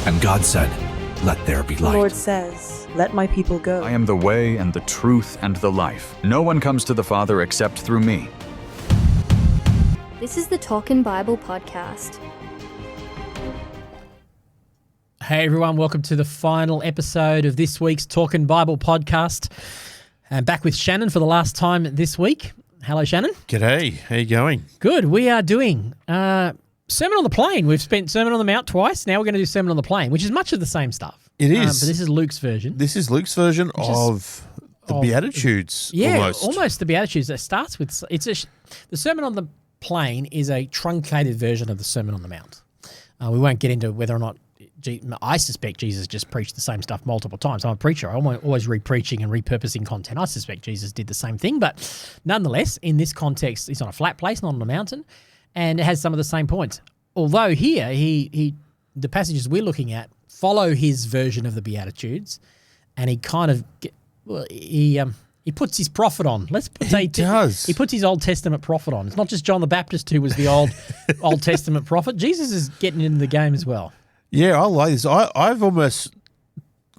And God said, "Let there be The light." Lord says, "Let my people go." I am the way and the truth and the life. No one comes to the Father except through me. This is the Talkin' Bible podcast. Hey everyone, welcome to the final episode of this week's Talkin' Bible podcast. I'm back with Shannon for the last time this week. Hello, Shannon. G'day. How you going? Good. We are doing Sermon on the Plain. We've spent Sermon on the Mount twice. Now we're going to do Sermon on the Plain, which is much of the same stuff. It is. But this is Luke's version. This is Luke's version of the Beatitudes. Yeah, almost the Beatitudes. That starts with the Sermon on the Plain is a truncated version of the Sermon on the Mount. We won't get into whether or not I suspect Jesus just preached the same stuff multiple times. I'm a preacher. I'm always re-preaching and repurposing content. I suspect Jesus did the same thing. But nonetheless, in this context, it's on a flat place, not on a mountain, and it has some of the same points. Although here, the passages we're looking at follow his version of the Beatitudes, and he kind of he puts his prophet on. He does. He puts his Old Testament prophet on. It's not just John the Baptist who was the Old Testament prophet. Jesus is getting into the game as well. Yeah, I like this. I've almost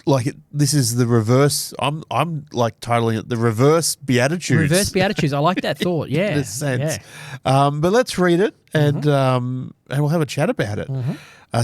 like it. This is the reverse. I'm like titling it the reverse Beatitudes. Reverse Beatitudes. I like that thought. Yeah, in a sense. Yeah. But let's read it and we'll have a chat about it. Mm-hmm.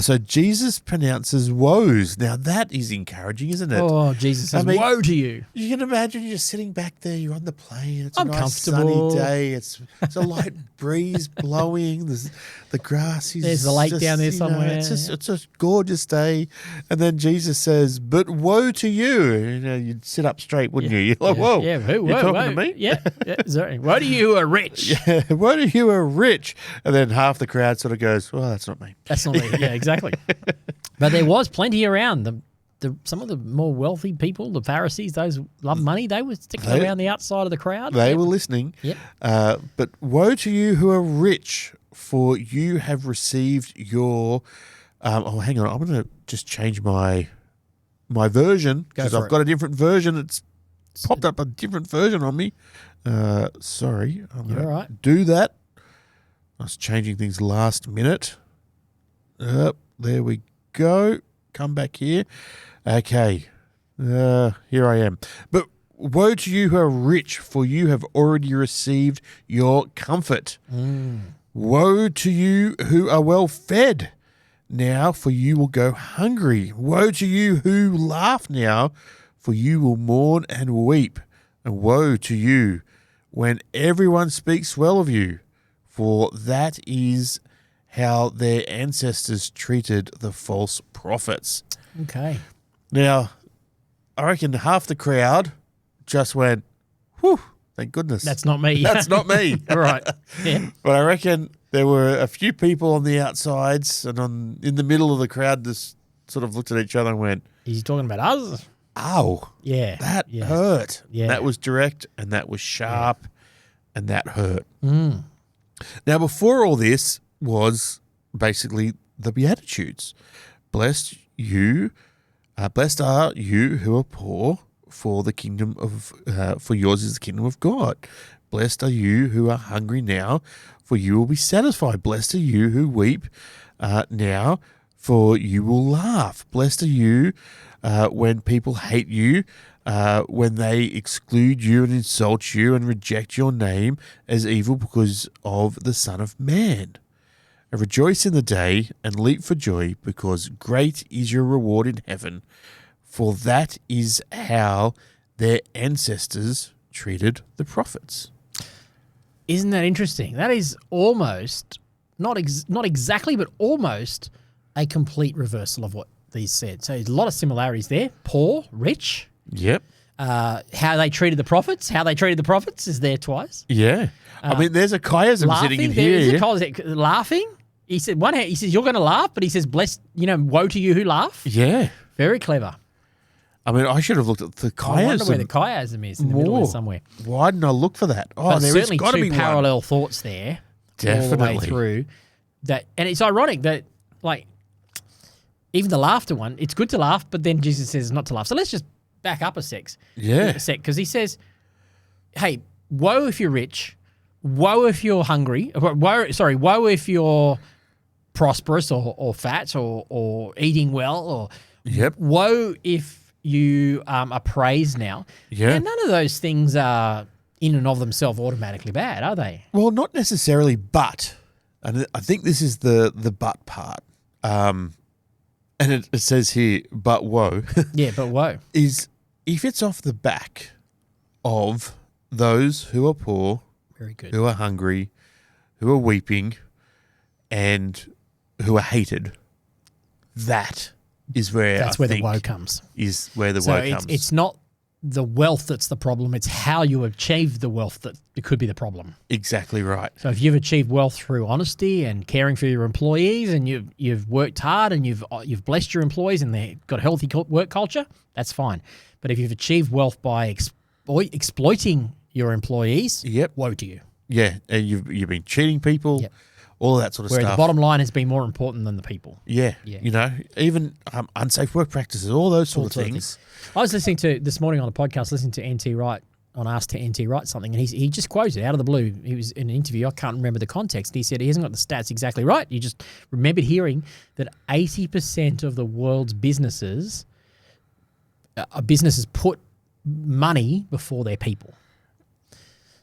So Jesus pronounces woes. Now that is encouraging, isn't it? Oh, Jesus says, woe to you. You can imagine you're sitting back there, you're on the plane, it's a I'm nice sunny comfortable. day, it's a light breeze blowing, the grass is There's a lake just, down there somewhere. It's a gorgeous day. And then Jesus says, but woe to you. You'd sit up straight, wouldn't you? You're like, whoa, you're talking to me? Yeah, sorry. Woe to you who are rich. Yeah, woe to you who are rich. And then half the crowd sort of goes, well, that's not me. That's not me. Yeah, exactly. But there was plenty around. Some of the more wealthy people, the Pharisees, those love money, they were sticking around the outside of the crowd. They were listening. Yep. But woe to you who are rich, for you have received your... hang on. I'm going to just change my version because I've got a different version. It's popped up a different version on me. Sorry. I'm going to do that. I was changing things last minute. There we go. Come back here. Okay. Here I am. But woe to you who are rich, for you have already received your comfort. Woe to you who are well fed now, for you will go hungry. Woe to you who laugh now, for you will mourn and weep. And woe to you when everyone speaks well of you, for that is how their ancestors treated the false prophets. Okay. Now, I reckon half the crowd just went, whew, thank goodness. That's not me. That's not me. Right. Yeah. But I reckon there were a few people on the outsides and in the middle of the crowd just sort of looked at each other and went, Is he talking about us? ow. Yeah. That hurt. Yeah. That was direct and that was sharp and that hurt. Mm. Now, before all this was basically the Beatitudes. Blessed are you who are poor, for the kingdom of for yours is the kingdom of God. Blessed are you who are hungry now, for you will be satisfied. Blessed are you who weep now, for you will laugh. Blessed are you when people hate you, when they exclude you and insult you and reject your name as evil because of the Son of Man. And rejoice in the day and leap for joy, because great is your reward in heaven, for that is how their ancestors treated the prophets. Isn't that interesting? That is almost, not exactly, but almost a complete reversal of what these said. So there's a lot of similarities there. Poor, rich. Yep. How they treated the prophets. How they treated the prophets is there twice. Yeah. I mean, there's a chiasm sitting in here. Laughing. He said, he says, you're going to laugh, but he says, blessed, woe to you who laugh. Yeah. Very clever. I mean, I should have looked at the chiasm. I wonder where the chiasm is, in the middle there somewhere. Why didn't I look for that? But there certainly got to be two parallel thoughts there. Definitely. All the way through. And it's ironic that, like, even the laughter one, it's good to laugh, but then Jesus says not to laugh. So let's just back up a sec. Yeah. Because he says, hey, woe if you're rich, woe if you're hungry, woe if you're prosperous or fat or eating well or Yep. woe if you are praised now. Yeah. And none of those things are in and of themselves automatically bad, are they? Well, not necessarily, but, and I think this is the but part. And it says here, but woe, Yeah, but woe. is if it's off the back of those who are poor, Very good. who are hungry, who are weeping, and who are hated. That is where That's I where the think woe comes. is where the So woe comes. it's not the wealth that's the problem. It's how you achieve the wealth that it could be the problem. exactly right. So if you've achieved wealth through honesty and caring for your employees, and you've worked hard and you've blessed your employees and they've got a healthy work culture, that's fine. But if you've achieved wealth by exploiting your employees, Yep. woe to you. Yeah, and you've been cheating people, Yep. all of that sort of Where stuff. the bottom line has been more important than the people. Yeah, Yeah. you know, even unsafe work practices, all those sort of things. I was listening to this morning on a podcast, listening to NT Wright on Ask to NT Wright something, and he just quoted out of the blue. He was in an interview. I can't remember the context. He said he hasn't got the stats exactly right. You just remembered hearing that 80% of the world's businesses put money before their people.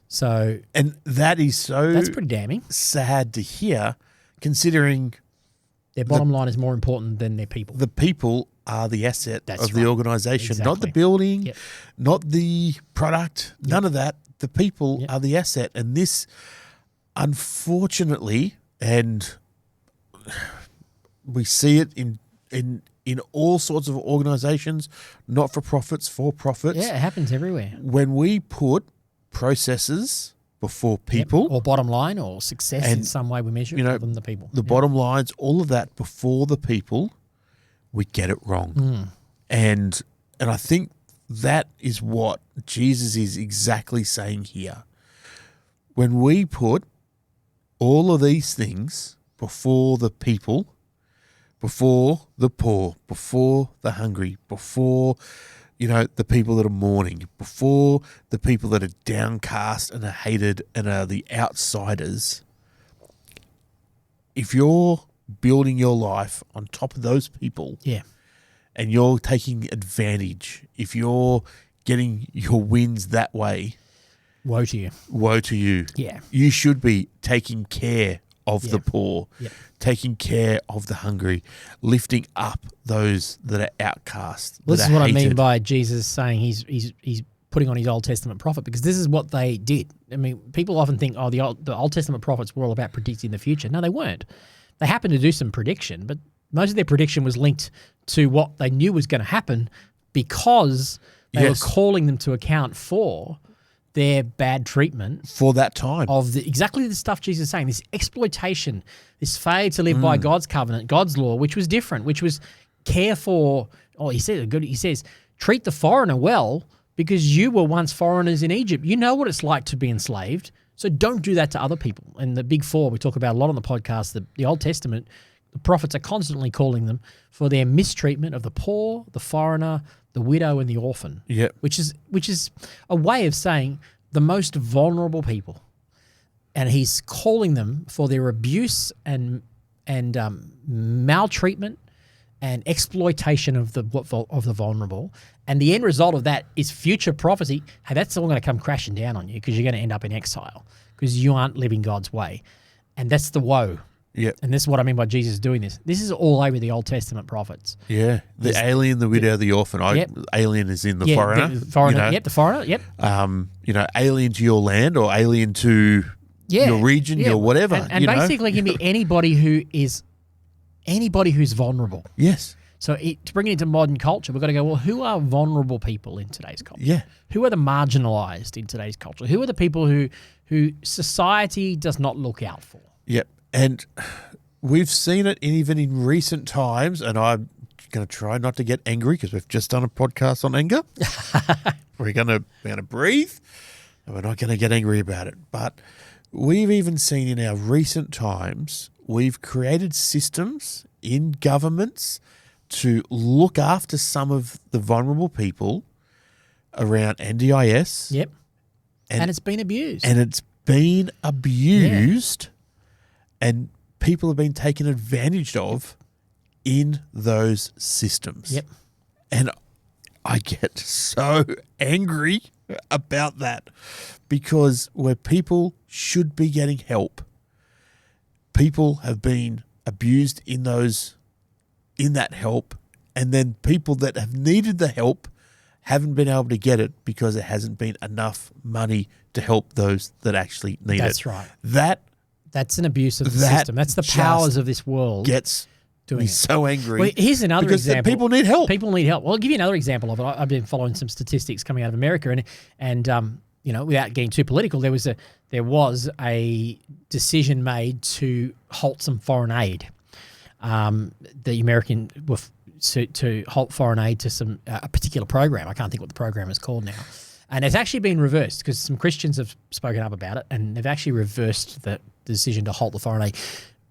So And that is so that's pretty damning. sad to hear, considering Their bottom line is more important than their people. the people are the asset That's of the right. organisation, not the Exactly. building, Yep. not the product, none of that. The people Yep. are the asset. And this, unfortunately, and we see it in all sorts of organisations, not-for-profits, for-profits, Yeah, it happens everywhere. when we put processes before people, Or bottom line or success in And, some way we measure you know, rather than the people. the bottom lines, all of that before the people, we get it wrong. Mm. And I think that is what Jesus is exactly saying here. When we put all of these things before the people, before the poor, before the hungry, before, you know, the people that are mourning, before the people that are downcast and are hated and are the outsiders, if you're building your life on top of those people, Yeah. and you're taking advantage, if you're getting your wins that way, Woe to you. woe to you. Yeah. You should be taking care of the poor, Yep. taking care of the hungry, lifting up those that are outcast. Well, this that is are what I mean hated. by Jesus saying he's putting on his Old Testament prophet, because this is what they did. I mean, people often think, oh, the Old Testament prophets were all about predicting the future. No, they weren't. They happened to do some prediction, but most of their prediction was linked to what they knew was going to happen, because they Yes. were calling them to account for their bad treatment for that time. of exactly the stuff Jesus is saying, this exploitation, this failure to live by God's covenant, God's law, which was different, which was care for, he says, treat the foreigner well, because you were once foreigners in Egypt. You know what it's like to be enslaved, so don't do that to other people. And the big four, we talk about a lot on the podcast, the Old Testament, the prophets are constantly calling them for their mistreatment of the poor, the foreigner, the widow, and the orphan. Yep. Which is a way of saying the most vulnerable people, and he's calling them for their abuse and maltreatment and exploitation of the vulnerable. And the end result of that is future prophecy. Hey, that's all going to come crashing down on you, because you're going to end up in exile because you aren't living God's way, and that's the woe. Yep. And this is what I mean by Jesus doing this. This is all over the Old Testament prophets. Yeah. The alien, the widow, the orphan. Yep. Alien is in the foreigner. The foreigner. You know, Yep, the foreigner. Yep. You know, alien to your land or alien to your region, your whatever. And you know? basically, it can be anybody who's vulnerable. Yes. So to bring it into modern culture, we've got to go, well, who are vulnerable people in today's culture? Yeah. Who are the marginalised in today's culture? Who are the people who society does not look out for? Yep. And we've seen it even in recent times, and I'm going to try not to get angry because we've just done a podcast on anger. we're going to breathe, and we're not going to get angry about it. But we've even seen in our recent times, we've created systems in governments to look after some of the vulnerable people around NDIS. Yep. And it's been abused. And it's been abused, and people have been taken advantage of in those systems. Yep. And I get so angry about that because where people should be getting help, people have been abused in that help, and then people that have needed the help haven't been able to get it because there hasn't been enough money to help those that actually need it. That's right. That's an abuse of the that system. That's the just powers of this world. Gets doing me it. so angry. Well, here's another because example. people need help. People need help. Well, I'll give you another example of it. I've been following some statistics coming out of America, and without getting too political, there was a decision made to halt some foreign aid. The American to halt foreign aid to a particular program. I can't think what the program is called now. And it's actually been reversed because some Christians have spoken up about it, and they've actually reversed the decision to halt the foreign aid.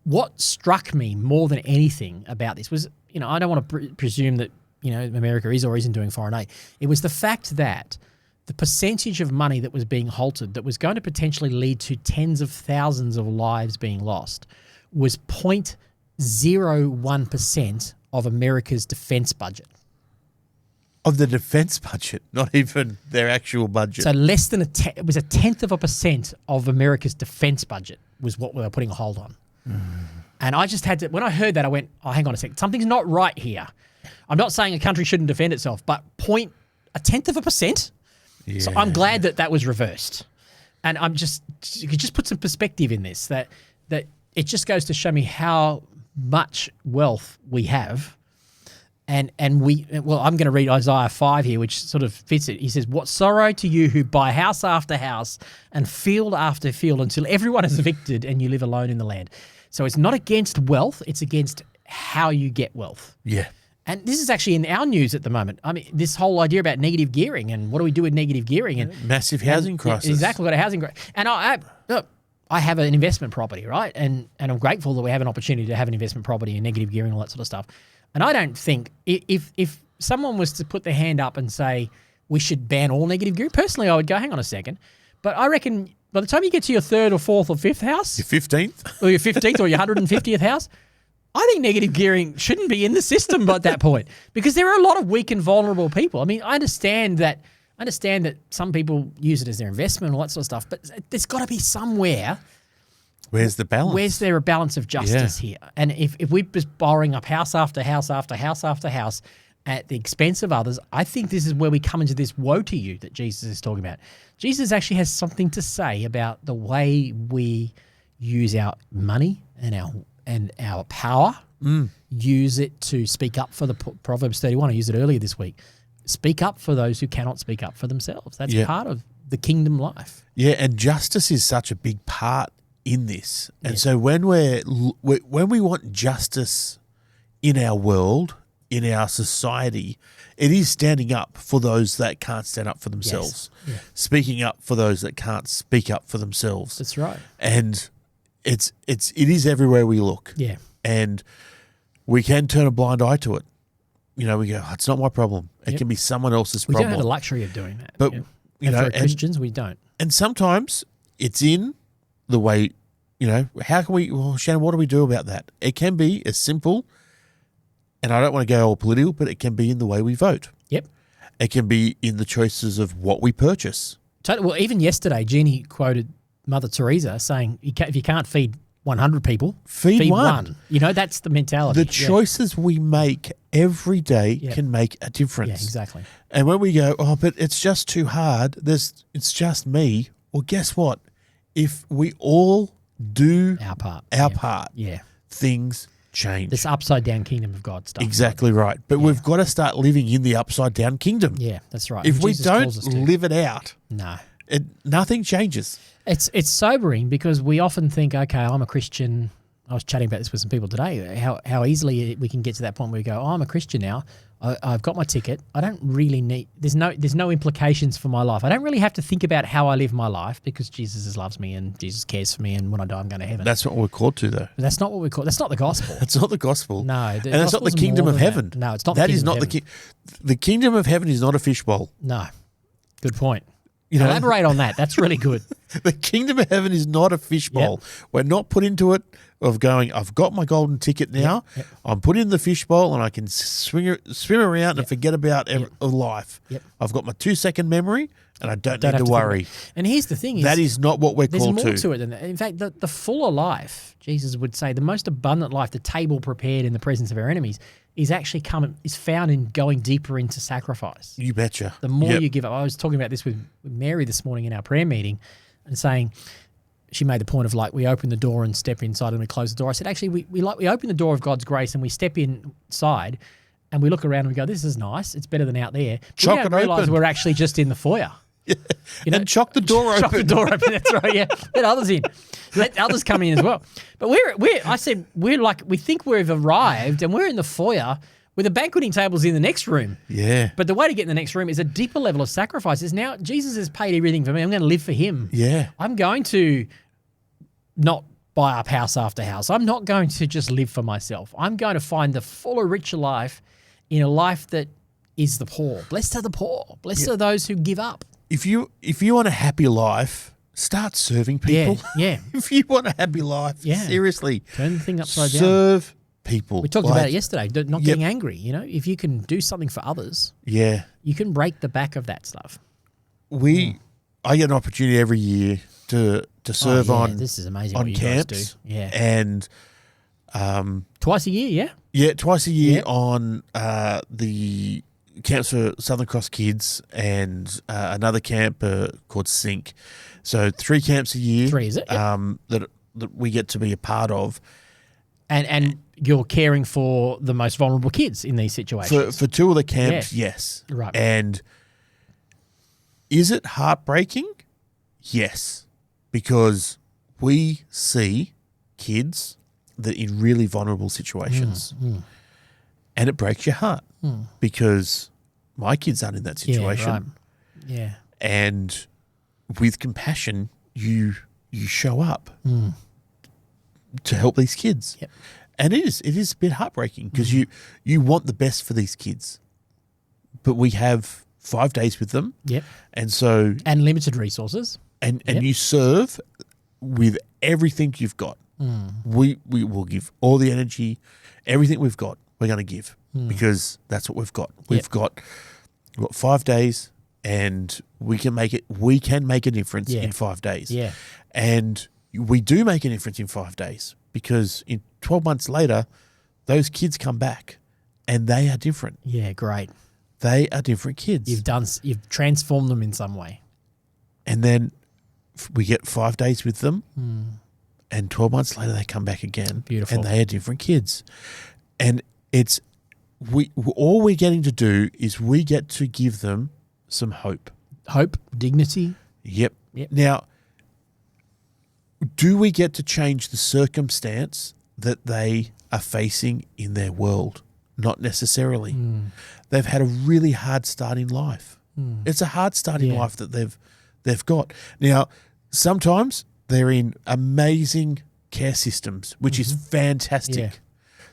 What struck me more than anything about this was, I don't want to presume that, America is or isn't doing foreign aid. It was the fact that the percentage of money that was being halted that was going to potentially lead to tens of thousands of lives being lost was 0.01% of America's defense budget. Of the defense budget, not even their actual budget. So less than it was 0.1% of America's defense budget was what we were putting a hold on. And I just had to, when I heard that, I went, oh, hang on a second, something's not right here. I'm not saying a country shouldn't defend itself, but 0.1%? Yeah. So I'm glad that was reversed. And you could just put some perspective in this, that it just goes to show me how much wealth we have. And I'm going to read Isaiah 5 here, which sort of fits it. He says, what sorrow to you who buy house after house and field after field until everyone is evicted and you live alone in the land. So it's not against wealth, it's against how you get wealth. Yeah. And this is actually in our news at the moment. I mean, this whole idea about negative gearing and what do we do with negative gearing? And massive housing crisis. Exactly, got a housing crisis. And I have an investment property, right? And I'm grateful that we have an opportunity to have an investment property and negative gearing and all that sort of stuff. And I don't think if someone was to put their hand up and say we should ban all negative gearing, personally I would go, hang on a second. But I reckon by the time you get to your third or fourth or fifth house, your 15th, or your 15th or your 150th house, I think negative gearing shouldn't be in the system at that point because there are a lot of weak and vulnerable people. I mean, I understand that some people use it as their investment and all that sort of stuff, but there's got to be somewhere. Where's the balance? Where's there a balance of justice here? And if we're just borrowing up house after house after house after house at the expense of others, I think this is where we come into this woe to you that Jesus is talking about. Jesus actually has something to say about the way we use our money and our power, use it to speak up for the Proverbs 31. I used it earlier this week. Speak up for those who cannot speak up for themselves. That's part of the kingdom life. Yeah, and justice is such a big part in this. And so when we want justice in our world, in our society, it is standing up for those that can't stand up for themselves. Yes. Yeah. Speaking up for those that can't speak up for themselves. That's right. And it is everywhere we look. Yeah. And we can turn a blind eye to it. We go, oh, it's not my problem. It can be someone else's problem. We don't have the luxury of doing that. But for Christians, we don't. And sometimes it's in the way, how can we, Shannon, what do we do about that? It can be as simple, and I don't want to go all political, but it can be in the way we vote. Yep. It can be in the choices of what we purchase. Well, even yesterday, Jeannie quoted Mother Teresa saying, if you can't feed 100 people, feed one. That's the mentality. The choices we make every day can make a difference. Yeah, exactly. And when we go, oh, but it's just too hard, it's just me, well, guess what? If we all do our part, things change. This upside down kingdom of God stuff. Exactly right. But we've got to start living in the upside down kingdom. Yeah, that's right. If we don't live it out, nothing changes. It's sobering because we often think, okay, I'm a Christian. I was chatting about this with some people today, how easily we can get to that point where we go, oh, I'm a Christian now. I've got my ticket. I don't really need, there's no implications for my life. I don't really have to think about how I live my life because Jesus loves me and Jesus cares for me, and when I die, I'm going to heaven. That's what we're called to, though. But that's not what we're called. That's not the gospel. That's not the gospel. No. And that's not the kingdom of heaven. No, it's not the kingdom of heaven. The kingdom of heaven is not a fishbowl. No. Good point. Elaborate on that. That's really good. The kingdom of heaven is not a fishbowl. Yep. We're not put into it of going, I've got my golden ticket now. Yep. I'm put in the fishbowl and I can swim around and forget about life. Yep. I've got my 2-second memory and I don't need have to worry. And here's the thing: That is not what we're there's called more to it than that. In fact, the fuller life, Jesus would say, the most abundant life, the table prepared in the presence of our enemies, is actually found in going deeper into sacrifice. You betcha. The more you give up. I was talking about this with Mary this morning in our prayer meeting, and saying, she made the point of like, we open the door and step inside and we close the door. I said, actually, we open the door of God's grace and we step inside and we look around and we go, this is nice. It's better than out there. But Chock we don't it realise open. we're actually just in the foyer. Yeah. You know, and chock the door open. Chock the door open. That's right. Yeah, let others in. Let others come in as well. But we think we've arrived, and we're in the foyer with the banqueting tables in the next room. Yeah. But the way to get in the next room is a deeper level of sacrifice. Is now Jesus has paid everything for me. I'm going to live for Him. Yeah. I'm going to not buy up house after house. I'm not going to just live for myself. I'm going to find the fuller, richer life in a life that is the poor. Blessed are the poor. Blessed are those who give up. If you want a happy life, start serving people. Yeah. If you want a happy life, Yeah. seriously, Turn the thing upside down. serve people. We talked Like, about it yesterday, not getting angry. You know, if you can do something for others, Yeah. you can break the back of that stuff. I get an opportunity every year to serve on this is amazing on what you camps. guys do. Yeah. And Twice a year, yeah? yeah, twice a year Yep. on the camps for Southern Cross kids and another camp called Sync. So 3 camps a year. 3, is it? Yep. That we get to be a part of. And you're caring for the most vulnerable kids in these situations. For 2 of the camps, yes. Right. And is it heartbreaking? Yes. Because we see kids that in really vulnerable situations. And it breaks your heart because my kids aren't in that situation. Yeah, right. Yeah. And with compassion, you show up to help these kids. Yep. And it is a bit heartbreaking because you want the best for these kids. But we have 5 days with them. Yep. And so And limited resources. and Yep. you serve with everything you've got. We will give all the energy, everything we've got, we're going to give because that's what we've got. We've got 5 days and we can make a difference in 5 days. Yeah. And we do make a difference in 5 days because in 12 months later, those kids come back and they are different. Yeah, great. They are different kids. You've transformed them in some way. And then we get 5 days with them, and 12 months later they come back again. Beautiful. And they are different kids. And it's all we're getting to do is we get to give them some hope. Hope, dignity. Yep. Yep. Now, do we get to change the circumstance that they are facing in their world? Not necessarily. They've had a really hard start in life. It's a hard start in life that they've got. Now, sometimes they're in amazing care systems, which is fantastic. Yeah. But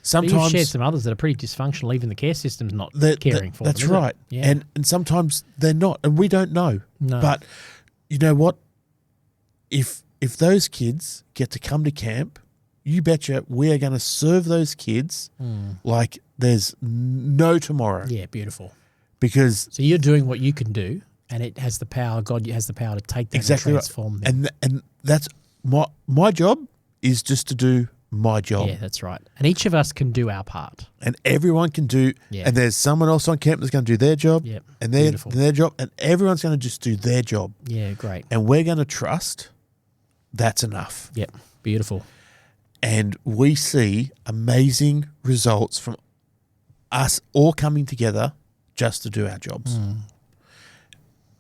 Sometimes you've shared some others that are pretty dysfunctional. Even the care system's not caring for them. that's is it? right. Yeah. And sometimes they're not, and we don't know. No. But you know what? If those kids get to come to camp, you betcha we are going to serve those kids like there's no tomorrow. Yeah, beautiful. Because So you're doing what you can do, and it has the power. God has the power to take that exactly and right. transform them. And that's my job is just to do my job. Yeah, that's right. And each of us can do our part. And everyone can do, Yeah. and there's someone else on camp that's going to do their job, Yep. and Beautiful. their job, and everyone's going to just do their job. Yeah, great. And we're going to trust that's enough. Yep, beautiful. And we see amazing results from us all coming together just to do our jobs.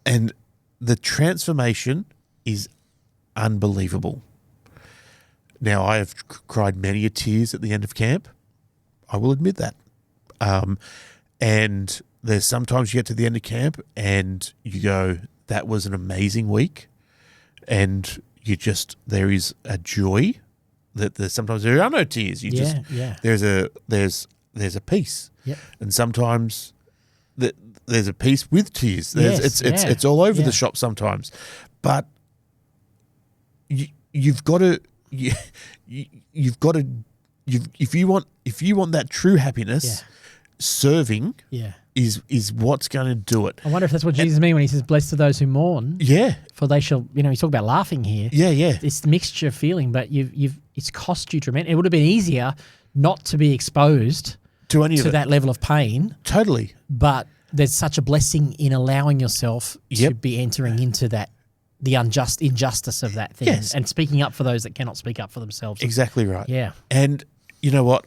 And the transformation is unbelievable. Now, I have cried many a tears at the end of camp. I will admit that. And there's sometimes you get to the end of camp and you go, that was an amazing week. And there is a joy that sometimes there are no tears. There's a peace. Yep. And sometimes there's a peace with tears. It's all over the shop sometimes. But you've got to you've got to if you want that true happiness, serving is what's going to do it. I wonder if that's what Jesus means when he says, "Blessed are those who mourn." Yeah, for they shall. He's talking about laughing here. Yeah. It's the mixture of feeling, but it's cost you tremendously. It would have been easier not to be exposed to any of that level of pain. Totally, but there's such a blessing in allowing yourself to be entering into that. The injustice of that thing, and speaking up for those that cannot speak up for themselves. Exactly right. Yeah. And you know what?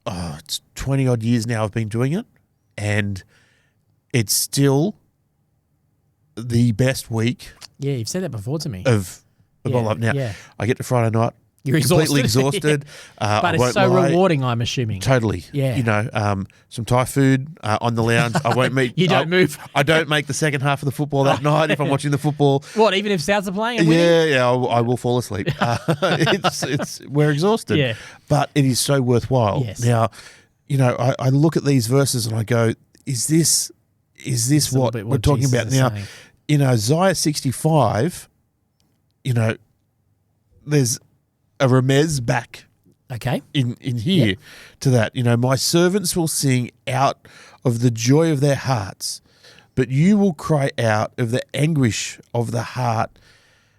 It's 20 odd years now I've been doing it, and it's still the best week. Yeah, you've said that before to me. Of my life. Now, I get to Friday night. You're completely exhausted. But it's so rewarding, I'm assuming. Totally. Yeah. Some Thai food on the lounge. I won't meet. You don't move. I don't make the second half of the football that night if I'm watching the football. What, even if Souths are playing? And yeah. I will fall asleep. We're exhausted. Yeah. But it is so worthwhile. Yes. Now, I look at these verses and I go, is this what we're talking about now? Saying. In Isaiah 65, there's a remez back in here to that. My servants will sing out of the joy of their hearts, but you will cry out of the anguish of the heart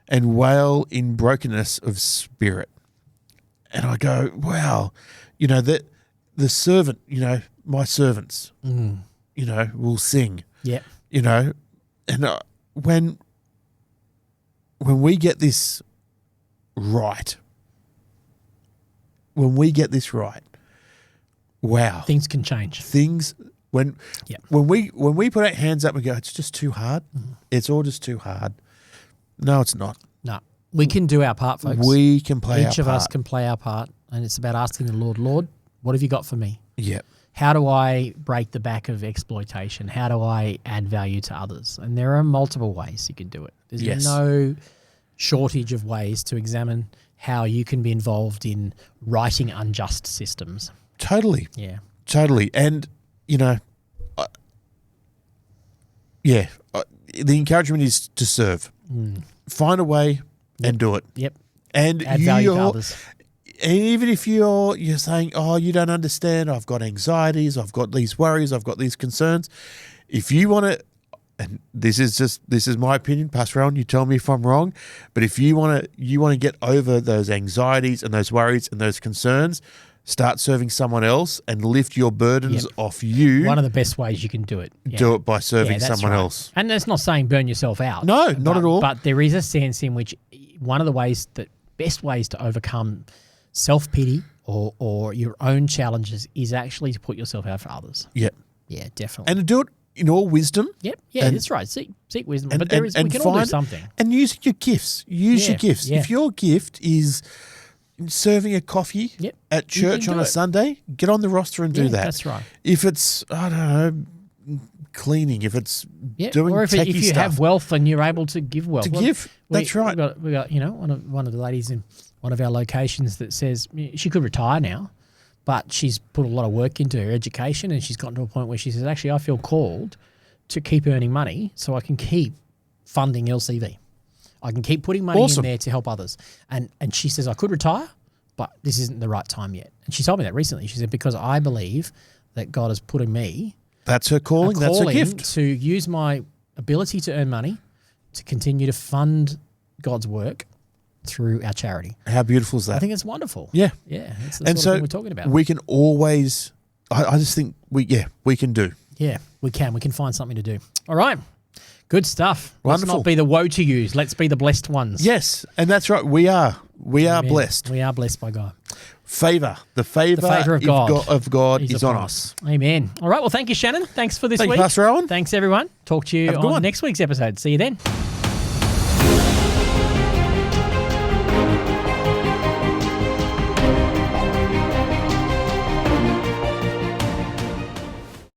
and wail in brokenness of spirit. And I go, wow, that the servant, my servants, will sing. Yeah. And when we get this right, wow, things can change. When we put our hands up and go, it's just too hard. It's all just too hard. No, it's not. No, we can do our part, folks. We can play our part. Each of us can play our part, and it's about asking the Lord, what have you got for me? Yeah. How do I break the back of exploitation? How do I add value to others? And there are multiple ways you can do it. There's no shortage of ways to examine how you can be involved in righting unjust systems. Totally. Yeah. Totally. And, the encouragement is to serve. Find a way and do it. Yep. And add value to others. And even if you're saying, oh, you don't understand, I've got anxieties, I've got these worries, I've got these concerns. If you want to, and this is my opinion, Pastor Rohan, you tell me if I'm wrong, but if you want to get over those anxieties and those worries and those concerns, start serving someone else and lift your burdens off you. One of the best ways you can do it. Yeah. Do it by serving someone else. And that's not saying burn yourself out. No, not at all. But there is a sense in which one of the best ways to overcome self-pity or your own challenges is actually to put yourself out for others. Yeah. Yeah, definitely. And to do it in all wisdom. Yep. Yeah, that's right. Seek wisdom. But we can all do something. And use your gifts. Use your gifts. Yeah. If your gift is serving a coffee at church on a Sunday, get on the roster and do that. That's right. If it's, I don't know, cleaning, if it's doing or if techie you stuff, have wealth and you're able to give wealth. That's right. We got one of the ladies in one of our locations that says she could retire now, but she's put a lot of work into her education and she's gotten to a point where she says, actually, I feel called to keep earning money so I can keep funding LCV. I can keep putting money in there to help others. And she says, I could retire, but this isn't the right time yet. And she told me that recently. She said, because I believe that God has put in me. That's her calling. That's her gift. To use my ability to earn money to continue to fund God's work through our charity. How beautiful is that? I think it's wonderful. Yeah. Yeah. That's the sort of thing we're talking about. We can always, I just think we can do. Yeah, we can. We can find something to do. All right. Good stuff. Wonderful. Let's not be the woe to yous. Let's be the blessed ones. Yes, and that's right. We are blessed. We are blessed by God. Favor. The favor of God is on us. Amen. All right. Well, thank you, Shannon. Thanks for this week. Thank you, Pastor Rohan. Thanks, everyone. Talk to you on next week's episode. See you then.